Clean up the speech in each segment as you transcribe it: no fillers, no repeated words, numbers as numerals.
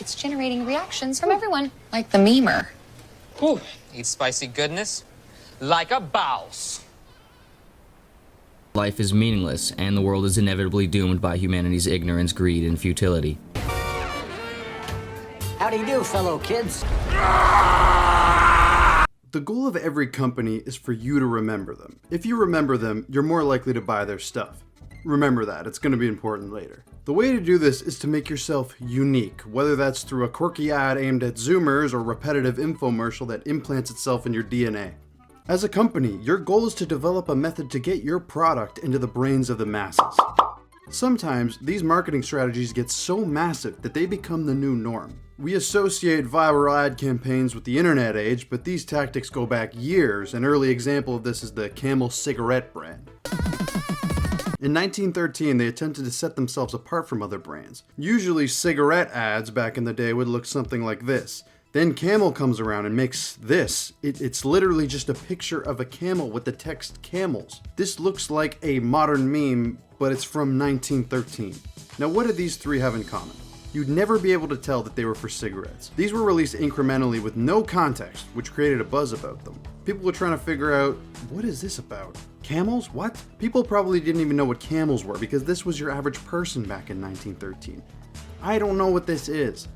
it's generating reactions from everyone, like the memer. Ooh, eat spicy goodness like a boss. Life is meaningless, and the world is inevitably doomed by humanity's ignorance, greed, and futility. How do you do, fellow kids? The goal of every company is for you to remember them. If you remember them, you're more likely to buy their stuff. Remember that, it's going to be important later. The way to do this is to make yourself unique, whether that's through a quirky ad aimed at Zoomers or repetitive infomercial that implants itself in your DNA. As a company, your goal is to develop a method to get your product into the brains of the masses. Sometimes, these marketing strategies get so massive that they become the new norm. We associate viral ad campaigns with the internet age, but these tactics go back years. An early example of this is the Camel cigarette brand. In 1913, they attempted to set themselves apart from other brands. Usually, cigarette ads back in the day would look something like this. Then Camel comes around and makes this. It's literally just a picture of a camel with the text camels. This looks like a modern meme, but it's from 1913. Now, what do these three have in common? You'd never be able to tell that they were for cigarettes. These were released incrementally with no context, which created a buzz about them. People were trying to figure out, what is this about? Camels? What? People probably didn't even know what camels were because this was your average person back in 1913. I don't know what this is,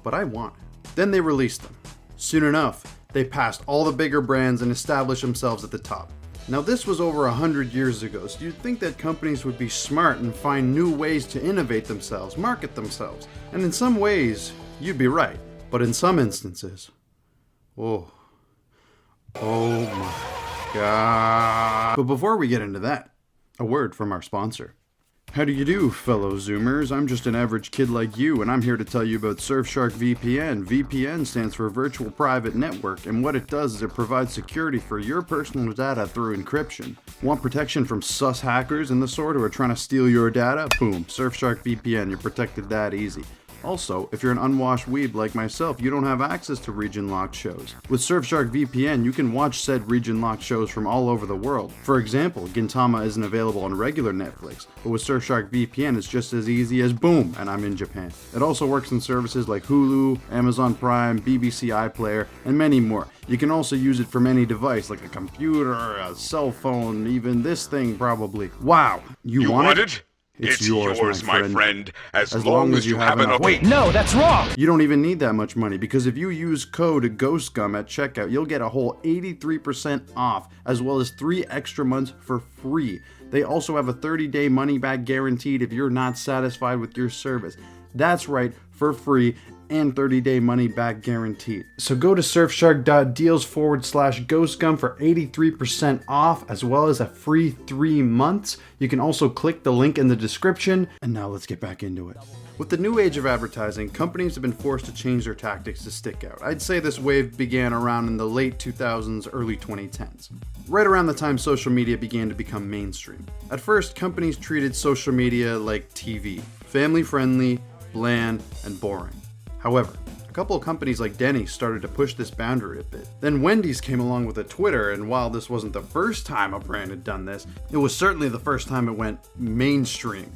but I want it. Then they released them. Soon enough, they passed all the bigger brands and established themselves at the top. Now this was over 100 years ago, so you'd think that companies would be smart and find new ways to innovate themselves, market themselves. And in some ways, you'd be right. But in some instances, oh my God. But before we get into that, a word from our sponsor. How do you do, fellow Zoomers? I'm just an average kid like you, and I'm here to tell you about Surfshark VPN. VPN stands for Virtual Private Network, and what it does is it provides security for your personal data through encryption. Want protection from sus hackers and the sort who are trying to steal your data? Boom, Surfshark VPN, you're protected that easy. Also, if you're an unwashed weeb like myself, you don't have access to region-locked shows. With Surfshark VPN, you can watch said region-locked shows from all over the world. For example, Gintama isn't available on regular Netflix, but with Surfshark VPN, it's just as easy as boom, and I'm in Japan. It also works in services like Hulu, Amazon Prime, BBC iPlayer, and many more. You can also use it from any device, like a computer, a cell phone, even this thing probably. Wow! You want it? It's yours, my friend, as long as you have enough. Wait, no, that's wrong! You don't even need that much money, because if you use code GHOSTGUM at checkout, you'll get a whole 83% off, as well as 3 extra months for free. They also have a 30-day money-back guaranteed if you're not satisfied with your service. That's right, for free, and 30-day money-back guaranteed. So go to surfshark.deals/GhostGum for 83% off, as well as a free 3 months. You can also click the link in the description. And now let's get back into it. With the new age of advertising, companies have been forced to change their tactics to stick out. I'd say this wave began around in the late 2000s, early 2010s. Right around the time social media began to become mainstream. At first, companies treated social media like TV, family-friendly, bland, and boring. However, a couple of companies like Denny's started to push this boundary a bit. Then Wendy's came along with a Twitter, and while this wasn't the first time a brand had done this, it was certainly the first time it went mainstream.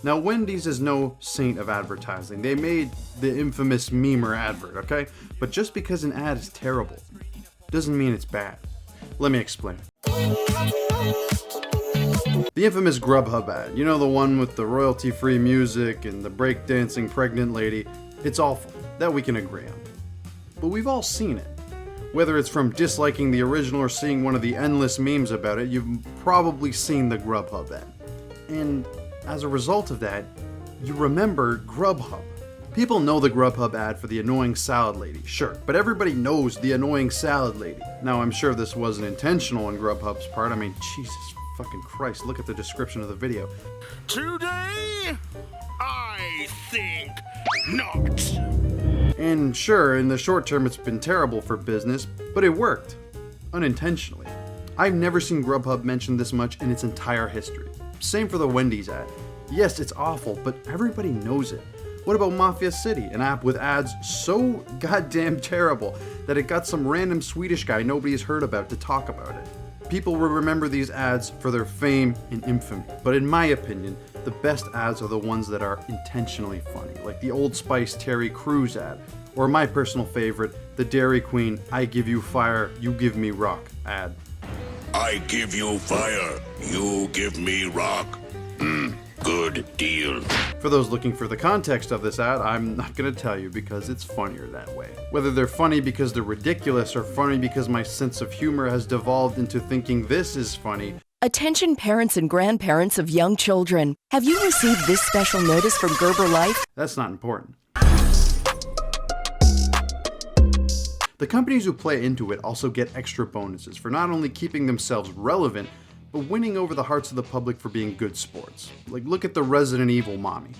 Now, Wendy's is no saint of advertising. They made the infamous memer advert, okay? But just because an ad is terrible doesn't mean it's bad. Let me explain. The infamous GrubHub ad, you know, the one with the royalty-free music and the breakdancing pregnant lady. It's awful, that we can agree on. But we've all seen it. Whether it's from disliking the original or seeing one of the endless memes about it, you've probably seen the GrubHub ad. And as a result of that, you remember GrubHub. People know the GrubHub ad for the annoying salad lady, sure, but everybody knows the annoying salad lady. Now, I'm sure this wasn't intentional on GrubHub's part. I mean, Jesus fucking Christ, look at the description of the video. Today, I think not. And sure, in the short term it's been terrible for business, but it worked. Unintentionally. I've never seen GrubHub mentioned this much in its entire history. Same for the Wendy's ad. Yes, it's awful, but everybody knows it. What about Mafia City, an app with ads so goddamn terrible that it got some random Swedish guy nobody has heard about to talk about it? People will remember these ads for their fame and infamy, but in my opinion, The best ads are the ones that are intentionally funny, like the Old Spice Terry Crews ad, or my personal favorite, the Dairy Queen I give you fire, you give me rock ad. I give you fire, you give me rock. Good deal. For those looking for the context of this ad, I'm not gonna tell you because it's funnier that way. Whether they're funny because they're ridiculous or funny because my sense of humor has devolved into thinking this is funny. Attention parents and grandparents of young children. Have you received this special notice from Gerber Life? That's not important. The companies who play into it also get extra bonuses for not only keeping themselves relevant, but winning over the hearts of the public for being good sports. Like, look at the Resident Evil mommy.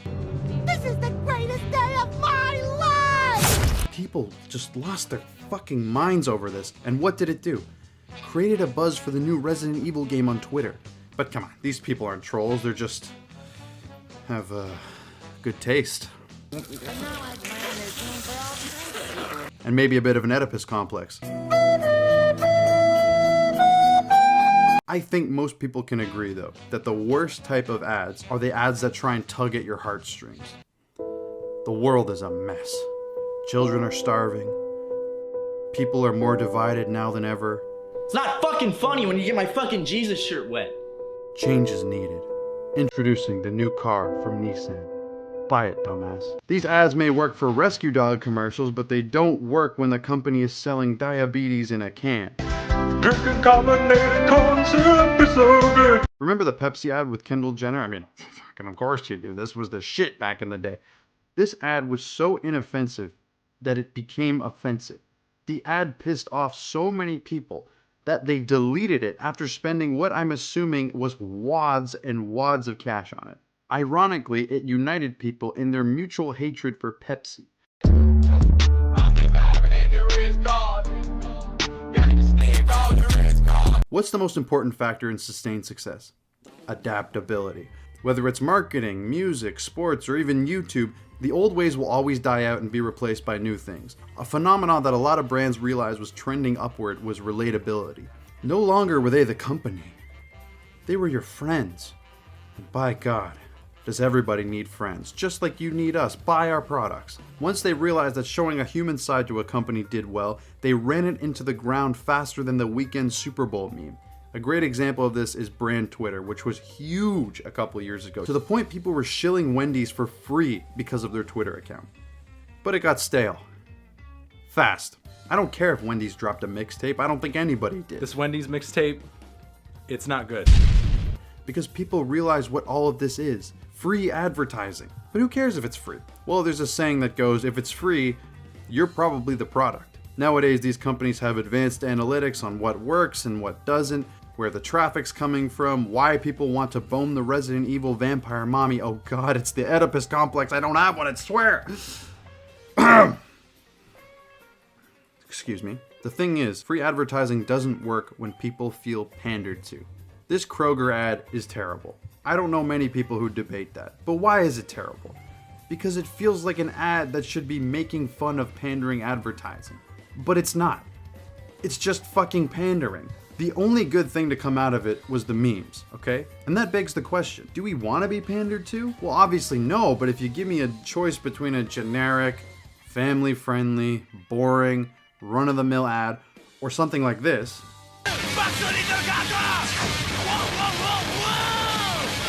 This is the greatest day of my life! People just lost their fucking minds over this, and what did it do? Created a buzz for the new Resident Evil game on Twitter. But come on, these people aren't trolls, they're just have good taste. And maybe a bit of an Oedipus complex. I think most people can agree, though, that the worst type of ads are the ads that try and tug at your heartstrings. The world is a mess. Children are starving. People are more divided now than ever. It's not fucking funny when you get my fucking Jesus shirt wet. Change is needed. Introducing the new car from Nissan. Buy it, dumbass. These ads may work for rescue dog commercials, but they don't work when the company is selling diabetes in a can. Drinking carbonated corn syrup is so good. Remember the Pepsi ad with Kendall Jenner? I mean, fucking of course you do. This was the shit back in the day. This ad was so inoffensive that it became offensive. The ad pissed off so many people that they deleted it after spending what I'm assuming was wads and wads of cash on it. Ironically, it united people in their mutual hatred for Pepsi. What's the most important factor in sustained success? Adaptability. Whether it's marketing, music, sports, or even YouTube, the old ways will always die out and be replaced by new things. A phenomenon that a lot of brands realized was trending upward was relatability. No longer were they the company. They were your friends. And by God, does everybody need friends? Just like you need us. Buy our products. Once they realized that showing a human side to a company did well, they ran it into the ground faster than the weekend Super Bowl meme. A great example of this is brand Twitter, which was huge a couple years ago, to the point people were shilling Wendy's for free because of their Twitter account. But it got stale. Fast. I don't care if Wendy's dropped a mixtape, I don't think anybody did. This Wendy's mixtape, it's not good. Because people realize what all of this is. Free advertising. But who cares if it's free? Well, there's a saying that goes, if it's free, you're probably the product. Nowadays, these companies have advanced analytics on what works and what doesn't, where the traffic's coming from, why people want to bone the Resident Evil vampire mommy. Oh God, it's the Oedipus complex. I don't have one, I swear. Excuse me. The thing is, free advertising doesn't work when people feel pandered to. This Kroger ad is terrible. I don't know many people who debate that. But why is it terrible? Because it feels like an ad that should be making fun of pandering advertising. But it's not. It's just fucking pandering. The only good thing to come out of it was the memes, okay? And that begs the question, do we want to be pandered to? Well, obviously no, but if you give me a choice between a generic, family-friendly, boring, run-of-the-mill ad, or something like this,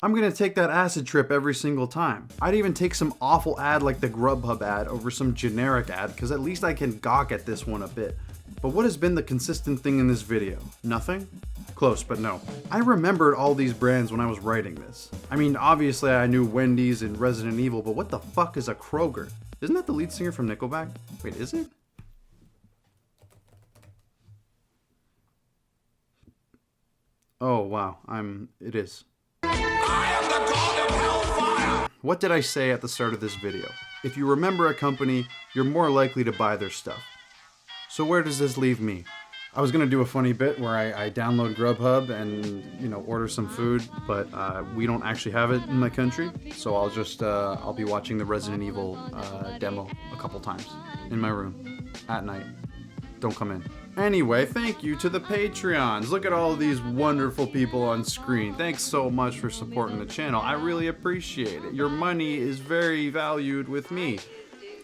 I'm gonna take that acid trip every single time. I'd even take some awful ad like the GrubHub ad over some generic ad, because at least I can gawk at this one a bit. But what has been the consistent thing in this video? Nothing? Close, but no. I remembered all these brands when I was writing this. I mean, obviously I knew Wendy's and Resident Evil, but what the fuck is a Kroger? Isn't that the lead singer from Nickelback? Wait, is it? Oh wow, it is. What did I say at the start of this video? If you remember a company, you're more likely to buy their stuff. So where does this leave me? I was gonna do a funny bit where I download GrubHub and, you know, order some food, but we don't actually have it in my country, so I'll be watching the Resident Evil demo a couple times in my room at night. don't come in. Anyway, thank you to the Patreons. Look at all of these wonderful people on screen. Thanks so much for supporting the channel. I really appreciate it. Your money is very valued with me.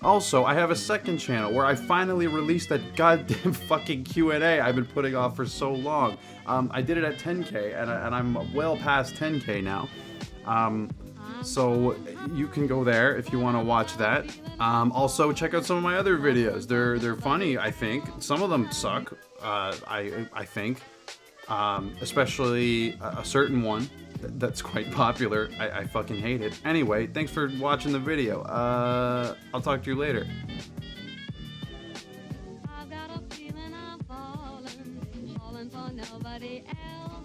Also, I have a second channel where I finally released that goddamn fucking Q&A I've been putting off for so long. I did it at 10K, and I'm well past 10K now. So you can go there if you want to watch that. Also, check out some of my other videos. They're funny, I think. Some of them suck, I think. Especially a certain one that's quite popular. I fucking hate it. Anyway, thanks for watching the video. I'll talk to you later. I've got a feeling I'm falling for nobody else.